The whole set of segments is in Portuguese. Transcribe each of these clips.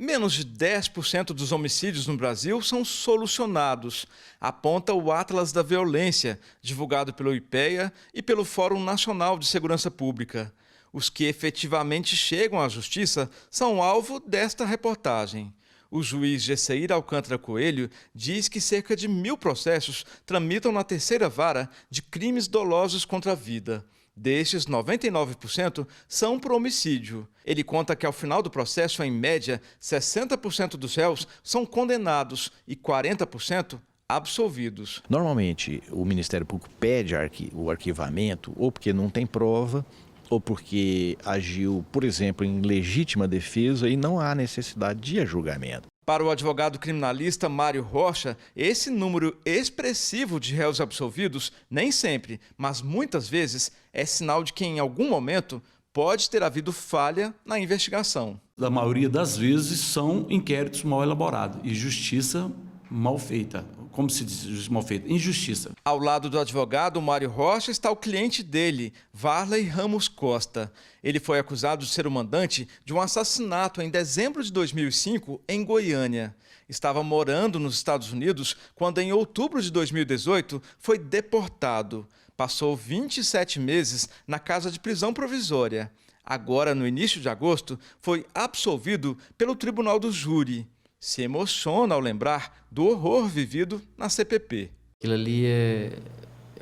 Menos de 10% dos homicídios no Brasil são solucionados, aponta o Atlas da Violência, divulgado pelo IPEA e pelo Fórum Nacional de Segurança Pública. Os que efetivamente chegam à justiça são alvo desta reportagem. O juiz Gesseir Alcântara Coelho diz que cerca de 1.000 processos tramitam na terceira vara de crimes dolosos contra a vida. Destes, 99% são por homicídio. Ele conta que ao final do processo, em média, 60% dos réus são condenados e 40% absolvidos. Normalmente, o Ministério Público pede o arquivamento ou porque não tem prova ou porque agiu, por exemplo, em legítima defesa e não há necessidade de julgamento. Para o advogado criminalista Mário Rocha, esse número expressivo de réus absolvidos, nem sempre, mas muitas vezes, é sinal de que em algum momento pode ter havido falha na investigação. A maioria das vezes são inquéritos mal elaborados e justiça mal feita. Como se diz justiça mal feita? Injustiça. Ao lado do advogado Mário Rocha está o cliente dele, Varley Ramos Costa. Ele foi acusado de ser o mandante de um assassinato em dezembro de 2005 em Goiânia. Estava morando nos Estados Unidos quando, em outubro de 2018, foi deportado. Passou 27 meses na casa de prisão provisória. Agora, no início de agosto, foi absolvido pelo Tribunal do Júri. Se emociona ao lembrar do horror vivido na CPP. Aquilo ali é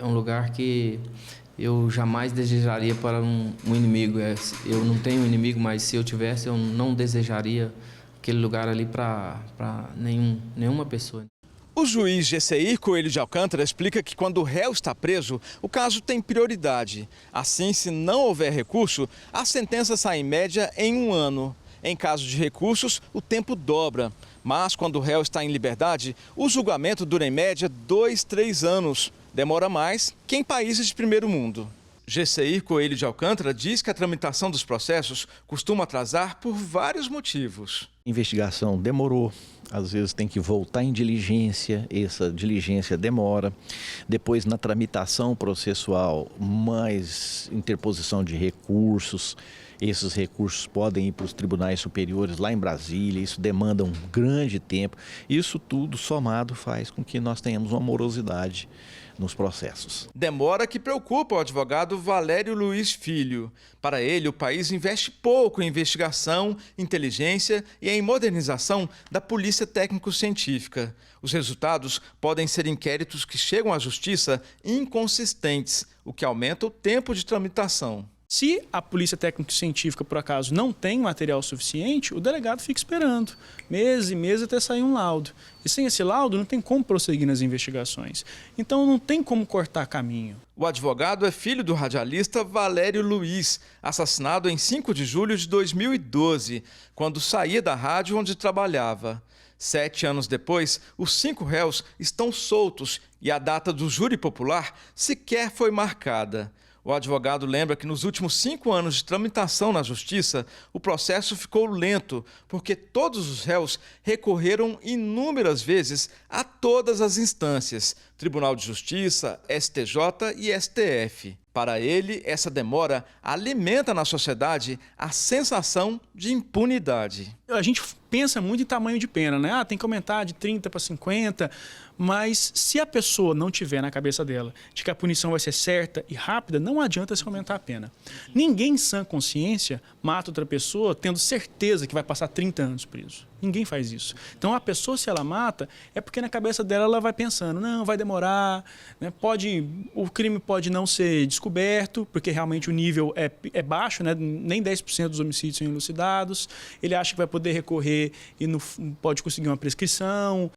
um lugar que eu jamais desejaria para um inimigo. Eu não tenho inimigo, mas se eu tivesse, eu não desejaria aquele lugar ali para nenhuma pessoa. O juiz Gesseir Coelho de Alcântara explica que quando o réu está preso, o caso tem prioridade. Assim, se não houver recurso, a sentença sai em média em 1 ano. Em caso de recursos, o tempo dobra. Mas, quando o réu está em liberdade, o julgamento dura em média 2, 3 anos. Demora mais que em países de primeiro mundo. Gesseir Coelho de Alcântara diz que a tramitação dos processos costuma atrasar por vários motivos. A investigação demorou, às vezes tem que voltar em diligência, essa diligência demora. Depois, na tramitação processual, mais interposição de recursos. Esses recursos podem ir para os tribunais superiores lá em Brasília, isso demanda um grande tempo. Isso tudo somado faz com que nós tenhamos uma morosidade nos processos. Demora que preocupa o advogado Valério Luiz Filho. Para ele, o país investe pouco em investigação, inteligência e em modernização da polícia técnico-científica. Os resultados podem ser inquéritos que chegam à justiça inconsistentes, o que aumenta o tempo de tramitação. Se a polícia técnico-científica, por acaso, não tem material suficiente, o delegado fica esperando meses e meses até sair um laudo. E sem esse laudo, não tem como prosseguir nas investigações. Então, não tem como cortar caminho. O advogado é filho do radialista Valério Luiz, assassinado em 5 de julho de 2012, quando saía da rádio onde trabalhava. 7 anos depois, os 5 réus estão soltos e a data do júri popular sequer foi marcada. O advogado lembra que nos últimos 5 anos de tramitação na justiça, o processo ficou lento, porque todos os réus recorreram inúmeras vezes a todas as instâncias, Tribunal de Justiça, STJ e STF. Para ele, essa demora alimenta na sociedade a sensação de impunidade. A gente pensa muito em tamanho de pena, né? Tem que aumentar de 30 para 50, mas se a pessoa não tiver na cabeça dela de que a punição vai ser certa e rápida, não adianta se aumentar a pena. Ninguém em sã consciência mata outra pessoa tendo certeza que vai passar 30 anos preso. Ninguém faz isso. Então, a pessoa, se ela mata, é porque na cabeça dela ela vai pensando, não, vai demorar, né? O crime pode não ser descoberto, porque realmente o nível é baixo, né? Nem 10% dos homicídios são elucidados. Ele acha que vai poder recorrer e não pode conseguir uma prescrição.